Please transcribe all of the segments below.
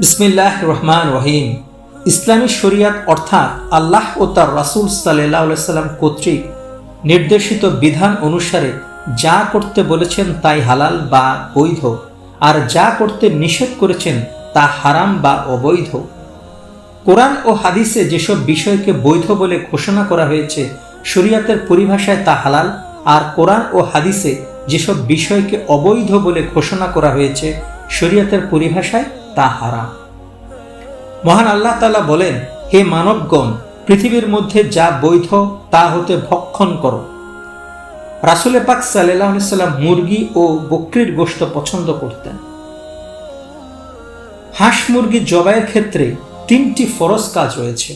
বিসমিল্লাহ রহমান রহিম। ইসলামী শরিয়াত অর্থাৎ আল্লাহ ও তার রাসূল সাল্লাল্লাহু আলাইহি সাল্লাম কর্তৃক নির্দেশিত বিধান অনুসারে যা করতে বলেছেন তাই হালাল বা বৈধ, আর যা করতে নিষেধ করেছেন তা হারাম বা অবৈধ। কোরআন ও হাদিসে যেসব বিষয়কে বৈধ বলে ঘোষণা করা হয়েছে শরিয়াতের পরিভাষায় তা হালাল, আর কোরআন ও হাদিসে যেসব বিষয়কে অবৈধ বলে ঘোষণা করা হয়েছে শরিয়াতের পরিভাষায় তা হারাম। মহান আল্লাহ তাআলা বলেন, হে মানবগণ, পৃথিবীর মধ্যে যা বৈধ তা হতে ভক্ষণ করো। রাসূল পাক সাল্লাল্লাহু আলাইহি সাল্লাম মুরগি ও বকরির গোশত পছন্দ করতেন। হাঁস মুরগি জবাইয়ের ক্ষেত্রে 3টি ফরজ কাজ রয়েছে।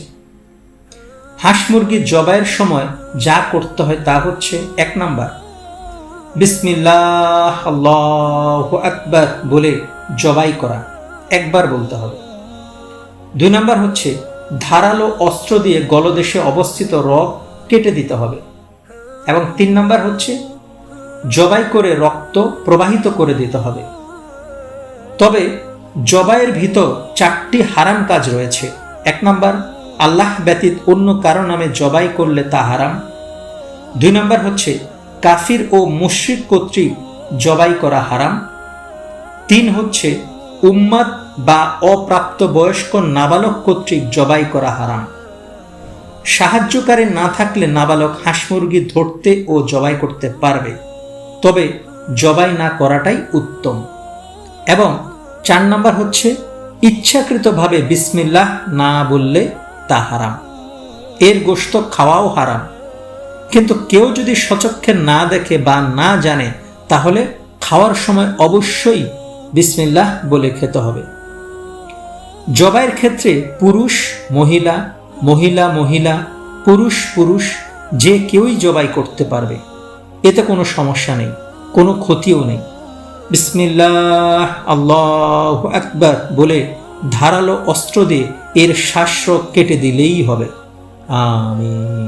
হাঁস মুরগি জবাইয়ের সময় যা করতে হয় তা হচ্ছে: 1 নাম্বার, বিসমিল্লাহ আল্লাহু আকবার বলে জবাই করা, একবার বলতে হবে। 2 নাম্বার হচ্ছে ধারালো অস্ত্র দিয়ে গলদেশে অবস্থিত রগ কেটে দিতে হবে। এবং 3 নাম্বার হচ্ছে জবাই করে রক্ত প্রবাহিত করে দিতে হবে। তবে জবাইয়ের ভিতর 4টি হারাম কাজ রয়েছে। 1 নাম্বার, আল্লাহ ব্যতীত অন্য কারো নামে জবাই করলে তা হারাম। 2 নাম্বার হচ্ছে কাফির ও মুশরিক কর্তৃক জবাই করা হারাম। 3 হচ্ছে উম্মাদ বা অপ্রাপ্ত বয়স্ক নাবালক কর্তৃক জবাই করা হারাম। সাহায্যকারী না থাকলে নাবালক হাঁস মুরগি ধরতে ও জবাই করতে পারবে, তবে জবাই না করাটাই উত্তম। এবং 4 নাম্বার হচ্ছে ইচ্ছাকৃতভাবে বিসমিল্লাহ না বললে তা হারাম, এর গোশত খাওয়াও হারাম। কিন্তু কেউ যদি সচক্ষে না দেখে বা না জানে তাহলে খাওয়ার সময় অবশ্যই বিসমিল্লাহ বলে খেতে হবে। জবাইয়ের ক্ষেত্রে পুরুষ মহিলা, মহিলা মহিলা, পুরুষ পুরুষ যে কেউই জবাই করতে পারবে, এতে কোনো সমস্যা নেই, কোনো ক্ষতিও নেই। বিসমিল্লাহ আল্লাহু আকবার বলে ধারালো অস্ত্র দিয়ে এর শ্বাসরোধ কেটে দিলেই হবে। আমিন।